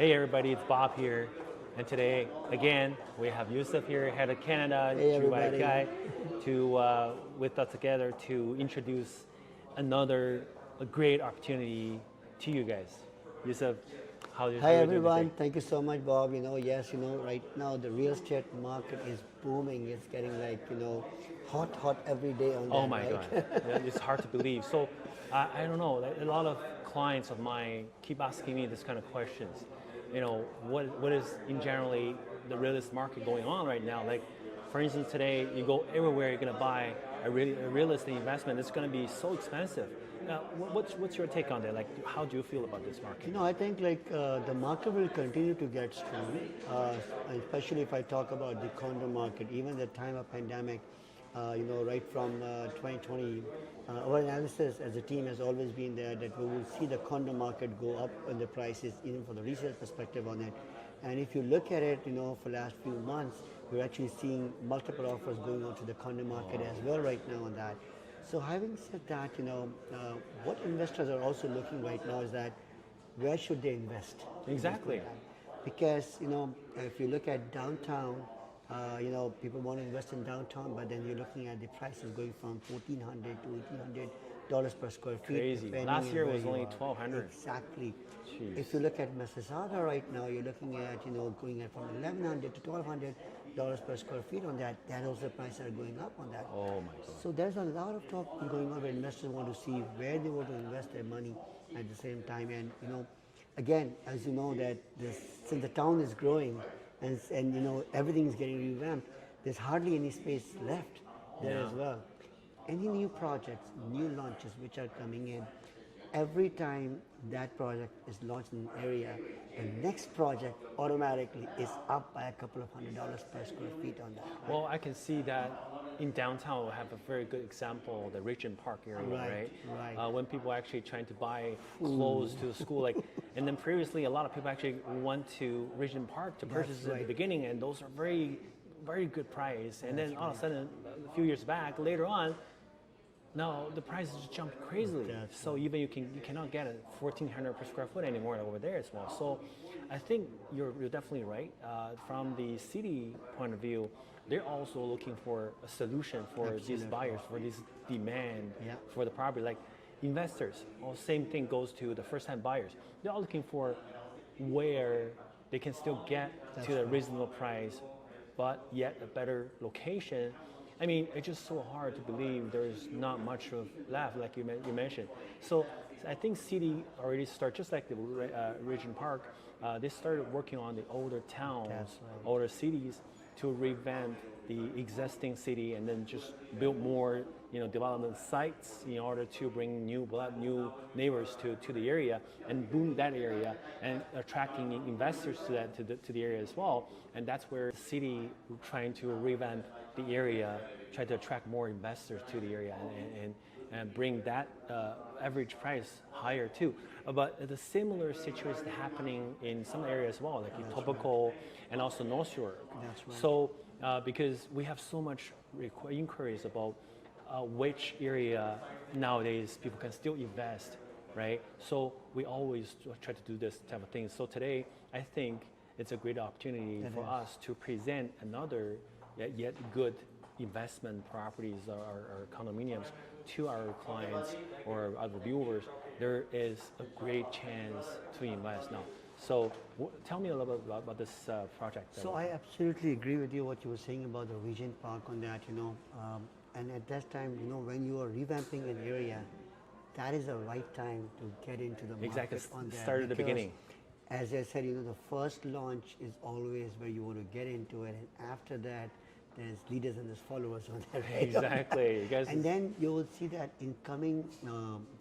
Hey everybody, it's Bob here. And today, again, we have Yousaf here, head of Canada, Hey Juwai everybody. IQI, with us together to introduce another great opportunity to you guys. Yousaf, how Hi are you doing today? everyone. Thank you so much, Bob. Yes, right now the real estate market is booming. It's getting like, hot every day on Oh that, my right? God, it's hard to believe. So I don't know. Like, a lot of clients of mine keep asking me this kind of questions. What is in generally the real estate market going on right now? Like, for instance, today you go everywhere, you're gonna buy a real estate investment. It's gonna be so expensive. What's your take on that? Like, how do you feel about this market? I think the market will continue to get strong, especially if I talk about the condo market. Even the time of pandemic, right from 2020, our analysis as a team has always been there that we will see the condo market go up in the prices, even for the resale perspective on it. And if you look at it, for the last few months, we're actually seeing multiple offers going on to the condo market as well right now on that. So having said that, what investors are also looking right now is that where should they invest at this point Exactly. in time? Because if you look at downtown, people want to invest in downtown, but then you're looking at the prices going from $1,400 to $1,800 per square feet, Crazy. depending Last on year where was you only are. 1,200. Exactly. If Jeez. you look at Mississauga right now, you're looking at going at from 1,100 to $1,200 per square feet on that. That also prices are going up on that. Oh my God. So there's a lot of talk going on where investors want to see where they want to invest their money at the same time. And again, as you know that since the town is growing and everything is getting revamped, there's hardly any space left there Yeah. as well. Any new projects, new launches which are coming in, every time that project is launched in an area, the next project automatically is up by a couple of $100 per square feet on that, right? Well, I can see that in downtown we have a very good example, the Regent Park area, Right, right? right. When people are actually trying to buy clothes to the school, like, and then previously a lot of people actually went to Regent Park to That's purchase at the right. beginning, and those are very, very good price. And That's then all of a right. sudden, a few years back, later on, no, the prices just jumped crazily. That's So right. even you cannot get a 1,400 per square foot anymore over there as well. So I think you're definitely right. From the city point of view, they're also looking for a solution for these Absolutely. buyers, for this demand Yeah. for the property. Like investors, well, same thing goes to the first-time buyers. They're all looking for where they can still get That's to a right. reasonable price, but yet a better location. I mean, it's just so hard to believe there's not much of left, like you mentioned. So I think city already start, just like the Regent Park, they started working on the older towns, That's right. older cities to revamp the existing city and then just build more, development sites in order to bring new neighbors to the area and boom that area and attracting investors to the area as well. And that's where the city trying to revamp the area, try to attract more investors to the area and bring that average price higher too. But the similar situation is happening in some areas as well, like in Topical and also North Shore. That's right. So because we have so much inquiries about which area nowadays people can still invest, right? So we always try to do this type of thing. So today, I think it's a great opportunity It for is. us to present another yet good investment properties or condominiums to our clients or other viewers. There is a great chance to invest now. So tell me a little bit about this project. So I absolutely agree with you what you were saying about the Regent Park on that. And at that time, when you are revamping an area, that is the right time to get into the Exactly, market on that. start at the Because, beginning. as I said, the first launch is always where you want to get into it, and after that, there's leaders and there's followers on that. Right? Exactly, you guys. And then you will see that in coming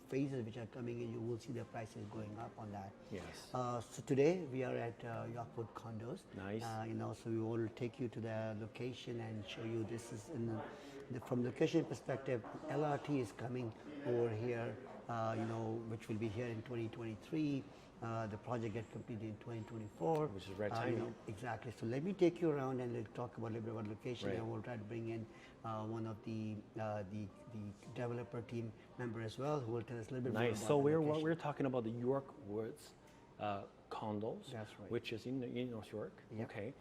phases which are coming in, you will see the prices going up on that. Yes. So today we are at Yorkwood Condos. Nice. So we will take you to the location and show you this is from location perspective. LRT is coming over here, which will be here in 2023. The project gets completed in 2024. Which is right timing. Exactly. So let me take you around and let's talk about a little bit about location. Right. And we'll try to bring in one of the developer team member as well, who will tell us a little bit more Nice. about So the location. we're talking about the Yorkwoods condos, That's right. which is in North York. Yep. Okay,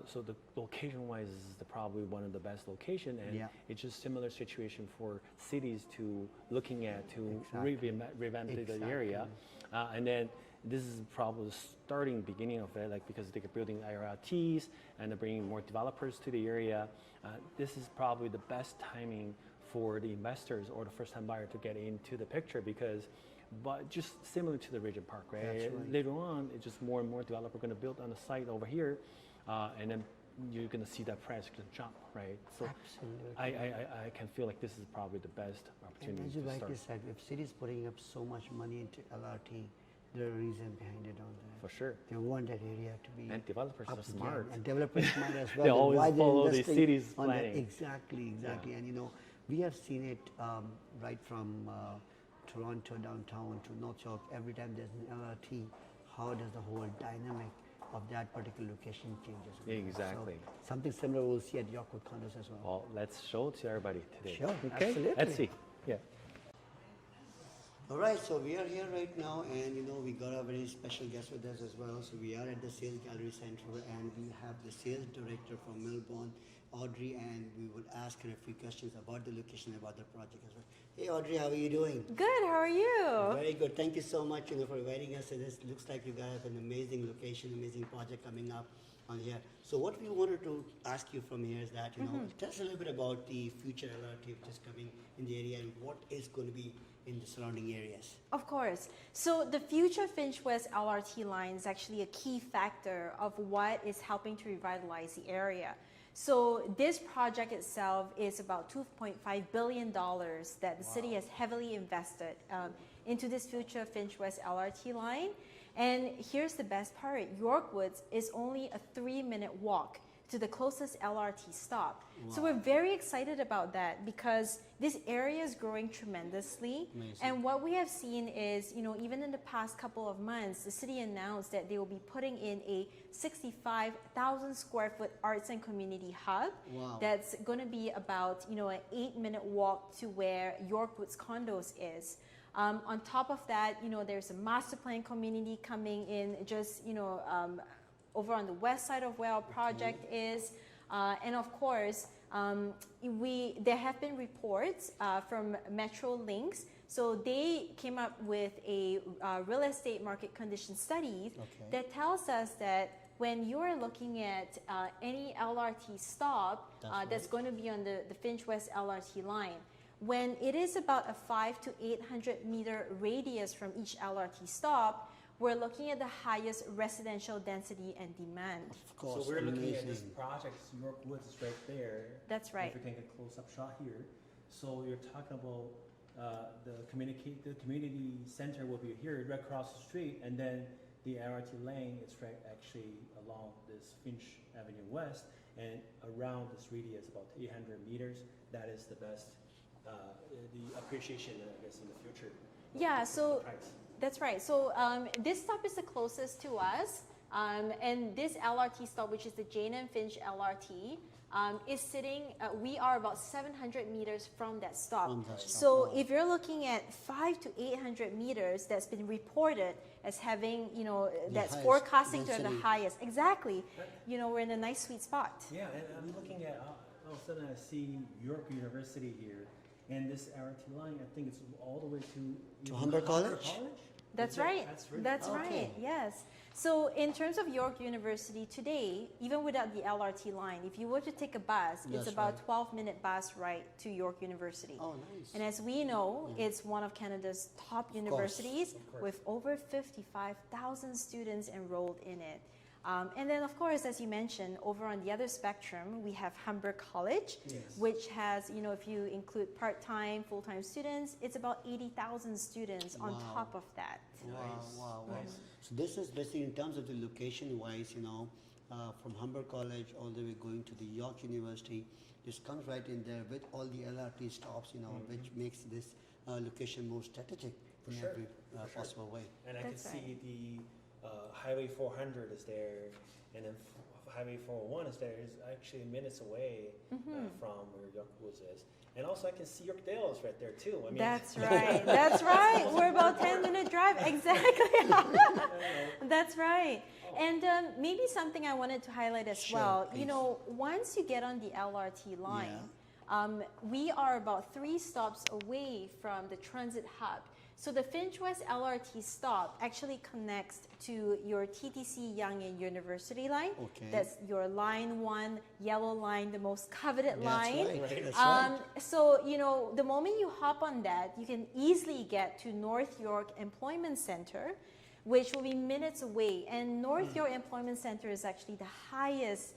so the location-wise is probably one of the best location, and Yeah. it's just similar situation for cities to looking at to Exactly. revamp the Exactly. area, and then this is probably the starting beginning of it, like because they're building IRLTs and they're bringing more developers to the area. This is probably the best timing for the investors or the first-time buyer to get into the picture because, but just similar to the Regent Park, right? That's right. Later on, it's just more and more developer going to build on the site over here, and then you're going to see that price going to jump, right? So Absolutely. I can feel like this is probably the best opportunity And as you to start. rightly said, if cities putting up so much money into LRT, there are reason behind it on that. For sure. They want that area to be And developers up are again. smart. And developers smart as well. They Then always why they're follow the investing city's on that? planning. Exactly. Yeah. And we have seen it right from Toronto downtown to North York. Every time there's an LRT, how does the whole dynamic of that particular location changes? Exactly. So something similar we'll see at Yorkwood Condos as well. Well, let's show it to everybody today. Sure, Okay? absolutely. Let's see. Yeah. All right, so we are here right now, and we got a very special guest with us as well. So we are at the Sales Gallery Center, and we have the sales director from Melbourne, Audrey, and we would ask her a few questions about the location, about the project as well. Hey, Audrey, how are you doing? Good, how are you? Very good. Thank you so much, for inviting us. And this looks like you guys have an amazing location, amazing project coming up on here. So what we wanted to ask you from here is that, tell us a little bit about the future LRT which is coming in the area and what is going to be in the surrounding areas. Of course. So the future Finch West LRT line is actually a key factor of what is helping to revitalize the area. So this project itself is about $2.5 billion that the city has heavily invested into this future Finch West LRT line. And here's the best part, Yorkwoods is only a 3-minute walk to the closest LRT stop. Wow. So we're very excited about that because this area is growing tremendously. Amazing. And what we have seen is, even in the past couple of months, the city announced that they will be putting in a 65,000 square foot arts and community hub. Wow. That's going to be about, an 8-minute walk to where Yorkwoods Condos is. On top of that, there's a master plan community coming in just, over on the west side of where our project is. And of course, there have been reports from Metro Links. So they came up with a real estate market condition studies that tells us that when you are looking at any LRT stop that's going to be on the Finch West LRT line, when it is about a 500 to 800 meter radius from each LRT stop, we're looking at the highest residential density and demand. Of course, So we're looking at amazing. this project, Yorkwoods is right there. That's right. If we can get a close-up shot here. So you're talking about the community center will be here, right across the street, and then the LRT lane is right actually along this Finch Avenue West, and around this radius about 800 meters. That is the best, the appreciation, I guess, in the future. Yeah, The so price. that's right. So this stop is the closest to us, and this LRT stop, which is the Jane and Finch LRT, is sitting. We are about 700 meters from that stop. So if you're looking at 500 to 800 meters, that's been reported as having, that's highest forecasting to the density. highest. Exactly. We're in a nice sweet spot. Yeah, and I'm looking at, all of a sudden I see York University here, and this LRT line, I think it's all the way to Humber College? That's Is that- right. really- That's Okay. right. Yes. So in terms of York University today, even without the LRT line, if you were to take a bus, That's it's about right. 12-minute bus ride to York University. Oh, nice. And as we know, it's one of Canada's top universities with over 55,000 students enrolled in it. And then, of course, as you mentioned, over on the other spectrum, we have Humber College, which has, if you include part-time, full-time students, it's about 80,000 students on top of that. Wow. So this is basically in terms of the location-wise, from Humber College all the way going to the York University. This comes right in there with all the LRT stops, which makes this location more strategic in every possible way. And I That's can see the Highway 400 is there, and then Highway 401 is there. It's actually minutes away from where Yorkwoods is. And also I can see Yorkdale is right there too. I mean, That's right. That's right. We're about 10-minute drive. Exactly. That's right. And maybe something I wanted to highlight as Sure, well. please. You know, once you get on the LRT line, we are about 3 stops away from the transit hub. So the Finch West LRT stop actually connects to your TTC Yangin University line. Okay. That's your line 1, yellow line, the most coveted line. That's right. So, you know, the moment you hop on that, you can easily get to North York Employment Center, which will be minutes away. And North York Employment Center is actually the highest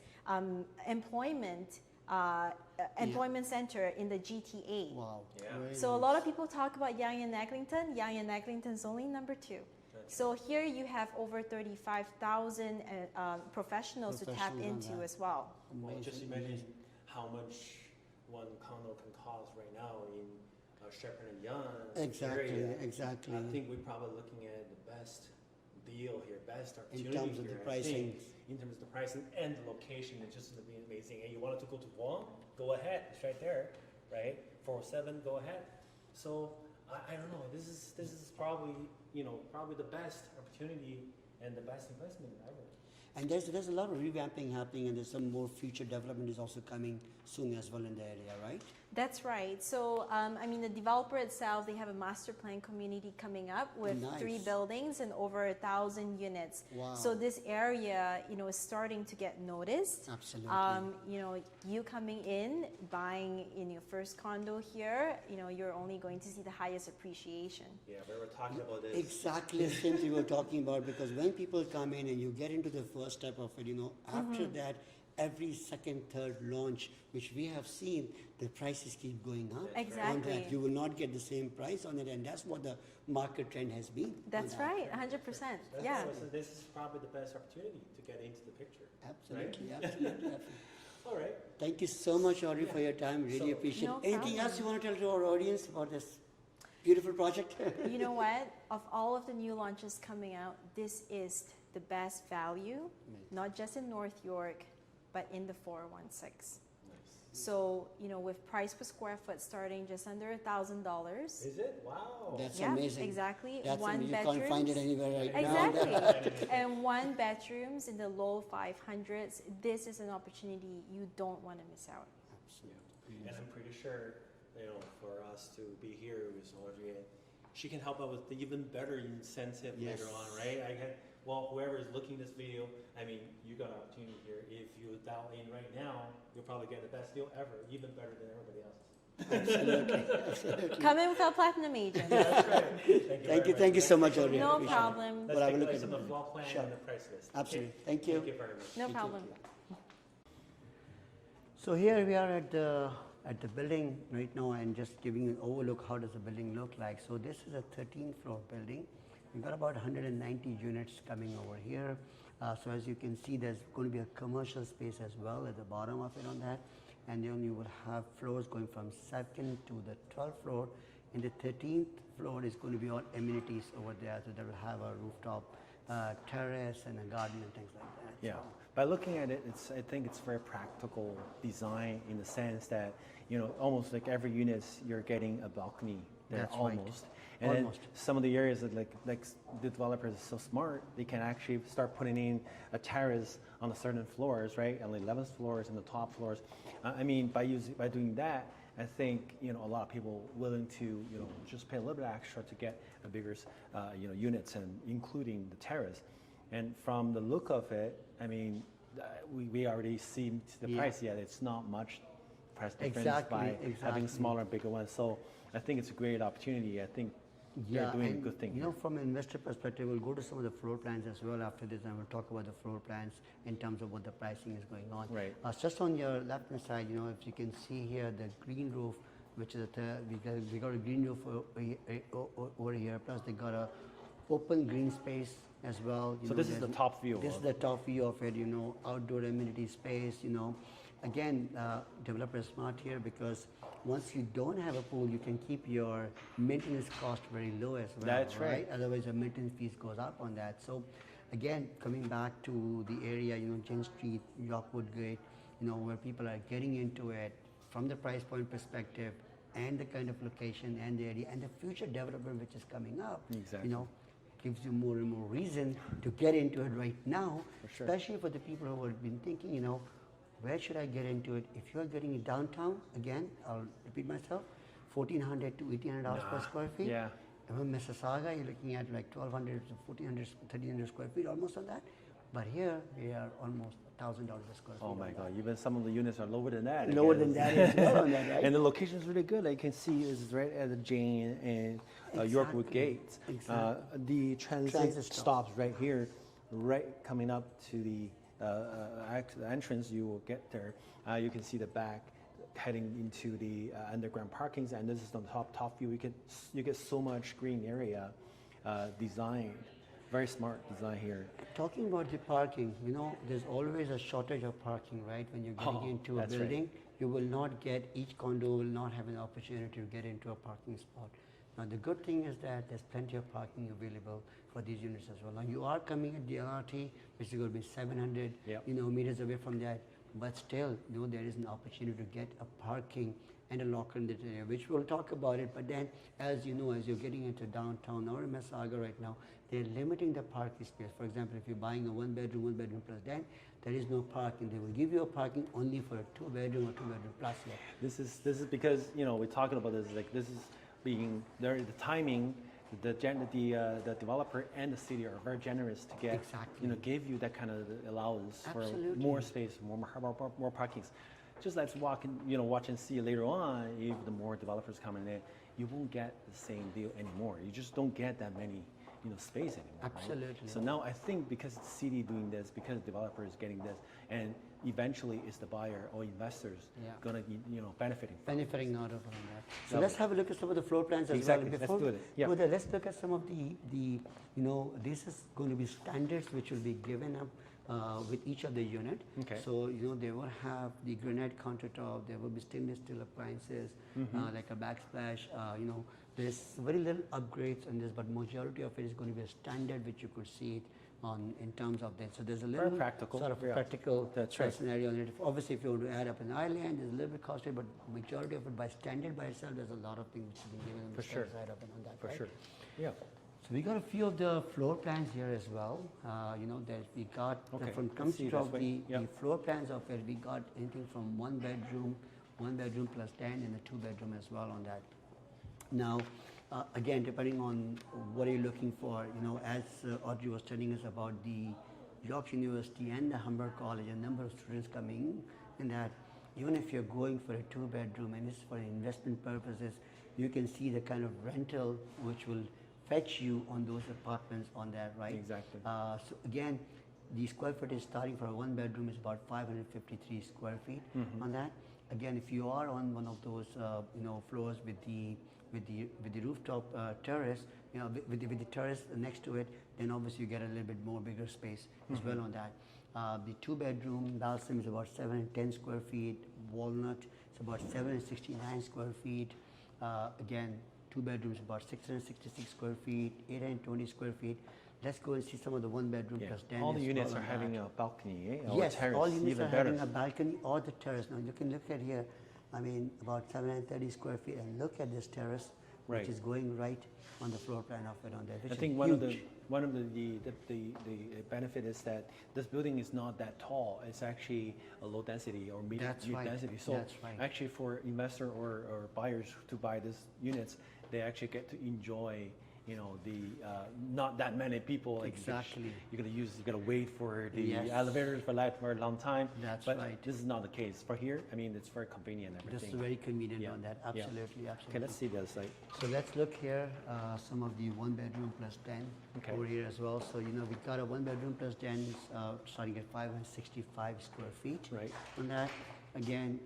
employment center in the GTA. Wow. Yeah. Very So a nice. lot of people talk about Yonge and Eglinton. Yonge and Eglinton is only number 2. So here you have over 35,000 professionals to tap Professionals on into that. as well. well, just Amazing, imagine amazing. how much one condo can cost right now in Shepherd and Young Exactly, area. exactly. I think we're probably looking at the best deal here, best opportunity terms of the here, I pricing. think. In terms of the pricing and the location, it's just gonna be amazing. And you wanted to go to Guam, go ahead. It's right there, right? 407, go ahead. So I don't know. This is probably probably the best opportunity and the best investment ever. And there's a lot of revamping happening, and there's some more future development is also coming soon as well in the area, right? That's right. So, I mean, the developer itself, they have a master plan community coming up with Nice. 3 buildings and over 1,000 units. Wow. So this area, is starting to get noticed. Absolutely. You coming in, buying in your first condo here, you're only going to see the highest appreciation. Yeah, we were talking about this. Exactly the same thing we were talking about, because when people come in and you get into the first step of it, after that, every second, third launch, which we have seen, the prices keep going up. Exactly. On that, you will not get the same price on it, and that's what the market trend has been. on That's that. right, 100%. Yeah. So this is probably the best opportunity to get into the picture. Absolutely, absolutely. All right. Thank you so much, Audrey, for your time. Really So- appreciate it. No Anything problem. else you want to tell to our audience about this beautiful project? You know what? Of all of the new launches coming out, this is the best value, not just in North York, but in the 416. Nice. So, with price per square foot starting just under $1,000. Is it? Wow. That's Yeah, amazing. exactly. That's One amazing. You can't find it bedrooms. anywhere right Exactly. And 1 bedrooms in the low 500s. This is an opportunity you don't want to miss out. Absolutely. And I'm pretty sure, for us to be here with Audrey, she can help out with the even better incentive Yes. later on, right? Whoever is looking this video, I mean, you got an opportunity here. If you dial in right now, you'll probably get the best deal ever, even better than everybody else. Absolutely. Come in with our platinum agent. That's right. Thank you so much, Audrey. No Appreciate it. problem. But Let's I take will a look look at at the it. floor plan Sure. and the price list. Absolutely. Okay? Thank you. Thank you very much. No problem. So here we are at the building right now, and just giving you an overlook. How does the building look like? So this is a 13th floor building. We've got about 190 units coming over here. So as you can see, there's going to be a commercial space as well at the bottom of it on that. And then you will have floors going from 2nd to the 12th floor. And the 13th floor is going to be all amenities over there. So they will have a rooftop terrace and a garden and things like that. Yeah. By looking at it, I think it's very practical design in the sense that, almost like every unit, you're getting a balcony there. That's right. Almost. And then Almost. some of the areas that like the developers are so smart, they can actually start putting in a terrace on the certain floors, right? On the 11th floors and the top floors. I mean, by doing that, I think a lot of people willing to just pay a little bit extra to get a bigger units, and including the terrace. And from the look of it, I mean, we already see the price. Yeah, it's not much price difference by having smaller, bigger ones. So I think it's a great opportunity. I think they're doing a and, good thing. From an investor perspective, we'll go to some of the floor plans as well after this, and we'll talk about the floor plans in terms of what the pricing is going on. Right. Just on your left-hand side, if you can see here, the green roof, which is we got a green roof over here, plus they got a open green space as well. So this is the top view. This is the top view of it, outdoor amenity space, Again, developer is smart here, because once you don't have a pool, you can keep your maintenance cost very low as well. That's right. Otherwise, the maintenance fees goes up on that. So again, coming back to the area, Jen Street, Yorkwood Gate, where people are getting into it from the price point perspective and the kind of location and the area and the future development which is coming up, Exactly. gives you more and more reason to get into it right now, For sure. especially for the people who have been thinking, where should I get into it? If you're getting it downtown, again, I'll repeat myself, $1,400 to $1,800 per square feet. Yeah. And in Mississauga, you're looking at like 1,200 to 1,400, 1,300 square feet, almost on that. But here, we are almost $1,000 a square feet. Oh my God! Even some of the units are lower than that. Lower than that as well on that, right? And the location is really good. Like you can see, it's right at the Jane and Yorkwood Exactly. Gates. Exactly. The transit stops right here, right coming up to the entrance. You will get there. You can see the back heading into the underground parkings, and this is the top view. You get so much green area designed. Very smart design here. Talking about the parking, there's always a shortage of parking, right? When you're getting into a that's right. building, you will not get, each condo will not have an opportunity to get into a parking spot. Now, the good thing is that there's plenty of parking available for these units as well. Now, you are coming at the LRT, which is going to be 700 Yep. meters away from that, but still, there is an opportunity to get a parking and a locker in that area, which we'll talk about it. But then, as you know, as you're getting into downtown or in Mississauga right now, they're limiting the parking space. For example, if you're buying a one bedroom plus den, there is no parking. They will give you a parking only for a 2-bedroom or 2-bedroom plus. Yeah. This is because we're talking about this. Like this is being there. The timing, the developer and the city are very generous to get Exactly. give you that kind of allowance Absolutely. for more space, more parkings. Just let's watch and see later on. If the more developers coming in, you won't get the same deal anymore. You just don't get that many space anymore. Absolutely. Right? So now I think because the city doing this, because the developer is getting this, and eventually it's the buyer or investors Yeah. gonna be benefiting from Benefiting out of all that. So Lovely. let's have a look at some of the floor plans as Exactly. well. Let's Before do it. Yeah. go there, let's look at some of the this is going to be standards which will be given up with each of the unit. Okay. So they will have the granite countertop. There will be stainless steel appliances like a backsplash. There's very little upgrades on this, but majority of it is going to be a standard which you could see it on in terms of that. So there's a little practical. sort of Yeah. practical That's right. scenario on it. Obviously, if you want to add up an island, there's a little bit costly, but majority of it by standard by itself, there's a lot of things which have been given on For the sure. side of it on that. for right? sure. Yeah. So we got a few of the floor plans here as well. That we got Okay, from let's comes see of this way. the Yep. floor plans of it. We got anything from one bedroom plus 10, and a 2-bedroom as well on that. Now, again, depending on what are you looking for, as Audrey was telling us about the York University and the Humber College, a number of students coming in that, even if you're going for a 2-bedroom and it's for investment purposes, you can see the kind of rental which will fetch you on those apartments on that, right? Exactly. So again, the square footage starting for a 1-bedroom is about 553 square feet on that. Again, if you are on one of those floors with the rooftop terrace, with the terrace next to it, then obviously you get a little bit more bigger space as well on that. The 2-bedroom Balsam is about 710 square feet. Walnut is about 769 square feet. Again, 2 bedrooms about 666 square feet, 820 square feet. Let's go and see some of the 1-bedroom plus den. All the as units well are on having that. a balcony, or Yes, terrace, all units even are better. having a balcony or the terrace. Now you can look at here, about 730 square feet, and look at this terrace, Right. which is going right on the floor plan of it on there. Which I is think huge. one of the benefit is that this building is not that tall. It's actually a low density or medium That's right. density. So That's right. actually, for investor or buyers to buy these units, they actually get to enjoy. Not that many people. Like Exactly. You're gonna wait for the Yes. elevators for a long time. That's but right. This is not the case. For here, it's very convenient and This everything. is very convenient Yeah. on that. Yeah. Absolutely, Okay, absolutely. let's see the other side. So let's look here, some of the 1-bedroom plus 10 Okay. over here as well. So, we got a 1-bedroom plus 10 starting at 565 square feet. Right. On that, again,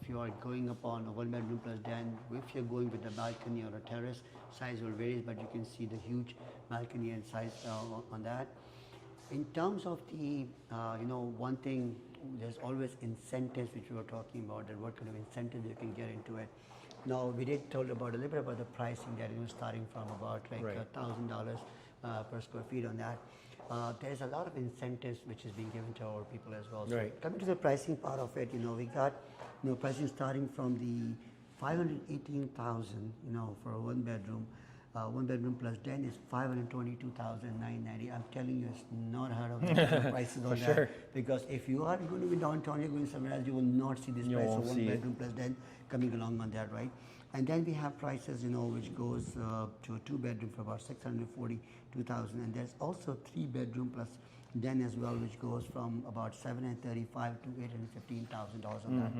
if you are going upon a 1-bedroom plus 10, if you're going with a balcony or a terrace, size will vary, but you can see the huge balcony and size on that. In terms of the, one thing, there's always incentives which we were talking about, that what kind of incentives you can get into it. Now, we did told about a little bit about the pricing that starting from about like Right. $1,000 per square feet on that. there's a lot of incentives which is being given to our people as well. So Right. coming to the pricing part of it, we got pricing starting from the 518,000, for a one bedroom. One bedroom plus den is 522,990. I'm telling you, it's not heard of the prices on that. Sure. Because if you are going to be downtown, you're going somewhere else, you will not see this You price won't of one see it. bedroom plus den coming along on that, right? And then we have prices, which goes to a two bedroom for about 642,000, and there's also three bedroom plus den as well, which goes from about 735 to $815,000 on that.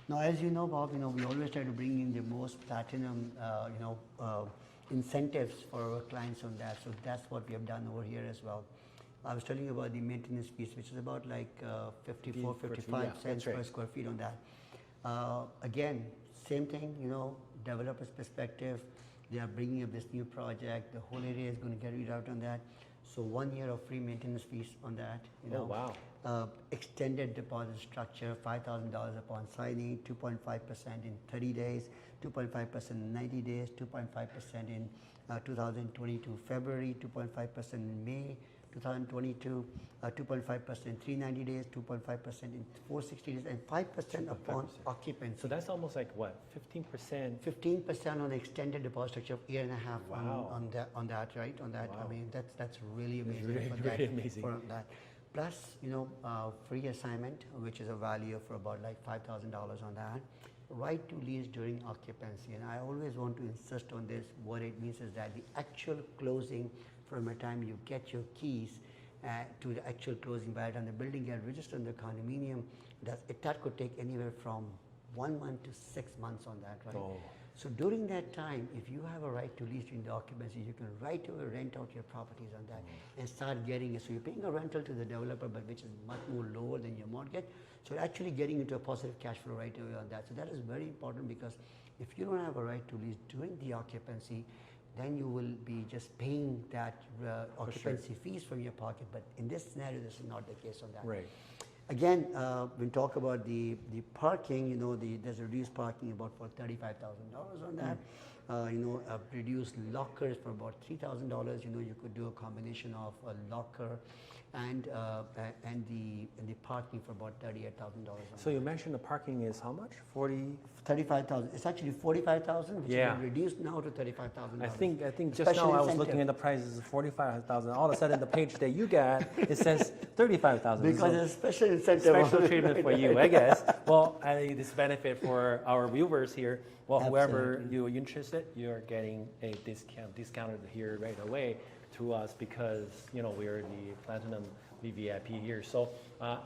Now, as you know, Bob, we always try to bring in the most platinum, incentives for our clients on that. So that's what we have done over here as well. I was telling you about the maintenance piece, which is about like 54, 55 cents per square feet on that. Again, same thing, developer's perspective. They are bringing up this new project. The whole area is going to get rid out on that. So 1 year of free maintenance fees on that. Oh, wow. Extended deposit structure, $5,000 upon signing, 2.5% in 30 days, 2.5% in 90 days, 2.5% in 2022 February, 2.5% in May 2022, 2.5% in 390 days, 2.5% in 460 days, and 5% upon occupancy. So that's almost like what, 15%? 15% on the extended deposit structure of year and a half. Wow. on that, right? On that, Wow. I mean, that's really amazing. Really, for really that, amazing. For that. Plus, free assignment, which is a value for about like $5,000 on that. Right to lease during occupancy, and I always want to insist on this. What it means is that the actual closing, from the time you get your keys to the actual closing, by the time the building gets registered in the condominium, that could take anywhere from 1 month to 6 months on that, right? Oh. So during that time, if you have a right to lease during the occupancy, you can right away rent out your properties on that and start getting it. So you're paying a rental to the developer, but which is much more lower than your mortgage. So you're actually getting into a positive cash flow right away on that. So that is very important, because if you don't have a right to lease during the occupancy, then you will be just paying that occupancy fees from your pocket. But in this scenario, this is not the case on that. Right. Again, when we talk about the parking, there's reduced parking about for $35,000 on that. Reduced lockers for about $3,000. You could do a combination of a locker and the parking for about $38,000. So you mentioned the parking is how much? 35,000. It's actually 45,000, which has been reduced now to $35,000. I think just now I was looking at the prices of 45,000. All of a sudden, the page that you got, it says 35,000. Because so it's special incentive. special treatment for you, I guess. Well, I think this benefit for our viewers here. Well, whoever you're interested, you're getting a discounted here right away to us, because we're the platinum VIP here. So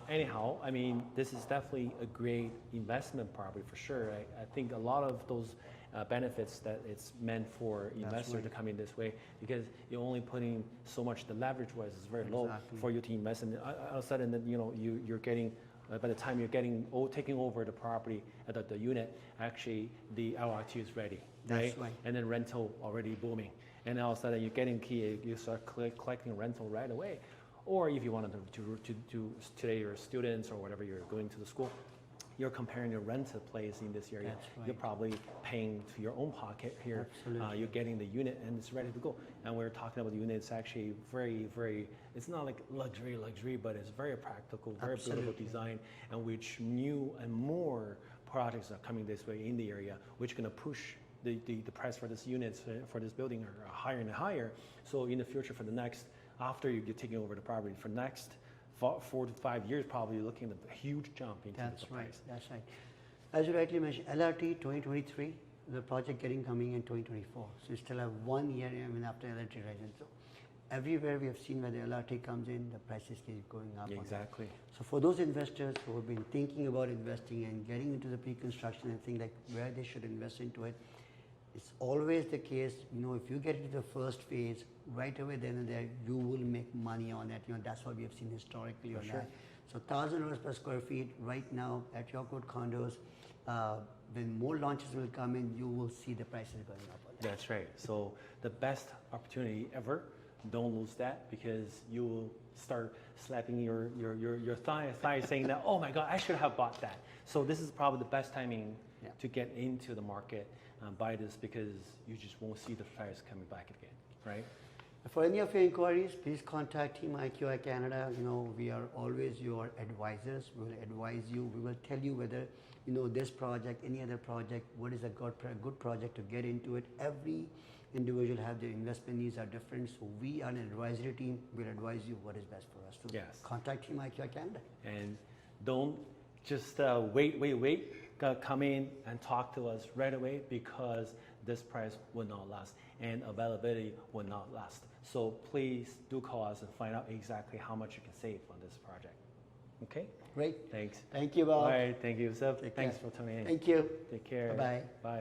anyhow, I mean, this is definitely a great investment property for sure. I think a lot of those benefits that it's meant for investors to come in this way, because you're only putting so much. The leverage wise is very low for you to invest in. All of a sudden, that you're getting. By the time you're taking over the property, the unit, actually the LRT is ready, right? That's right. And then rental already booming. And all of a sudden you're getting key, you start collecting rental right away. Or if you wanted to today you're students or whatever, you're going to the school, you're comparing your rented place in this area. That's right. You're probably paying to your own pocket here. Absolutely. You're getting the unit and it's ready to go. And we're talking about the unit, it's actually very, very, it's not like luxury, but it's very practical, very beautiful design, and which new and more projects are coming this way in the area, which are going to push the price for this units, for this building are higher and higher. So in the future, for the next, after you're taking over the property, for next 4 to 5 years, probably you're looking at a huge jump into the price. That's right. As you rightly mentioned, LRT 2023, the project coming in 2024. So you still have 1 year after LRT resident. So everywhere we have seen where the LRT comes in, the prices keep going up. Exactly. So for those investors who have been thinking about investing and getting into the pre-construction and think like where they should invest into it, it's always the case, if you get into the first phase, right away then and there, you will make money on it. That's what we have seen historically on that. So $1,000 per square feet right now at Yorkwood Condos. When more launches will come in, you will see the prices going up on that. That's right. So the best opportunity ever. Don't lose that, because you will start slapping your thigh saying that, oh my God, I should have bought that. So this is probably the best timing to get into the market, buy this, because you just won't see the price coming back again, right? For any of your inquiries, please contact Team IQI Canada. You know, we are always your advisors. We will advise you. We will tell you whether, you know, this project, any other project, what is a good project to get into it. Every individual have their investment needs are different. So we are an advisory team. We'll advise you what is best for us. So Yes. contact Team IQI Canada. And don't just wait. Come in and talk to us right away, because this price will not last and availability will not last. So please do call us and find out exactly how much you can save on this project. Okay? Great. Thanks. Thank you, Bob. All right. Thank you, Yousaf. Take Thanks care. for tuning in. Thank you. Take care. Bye-bye. Bye.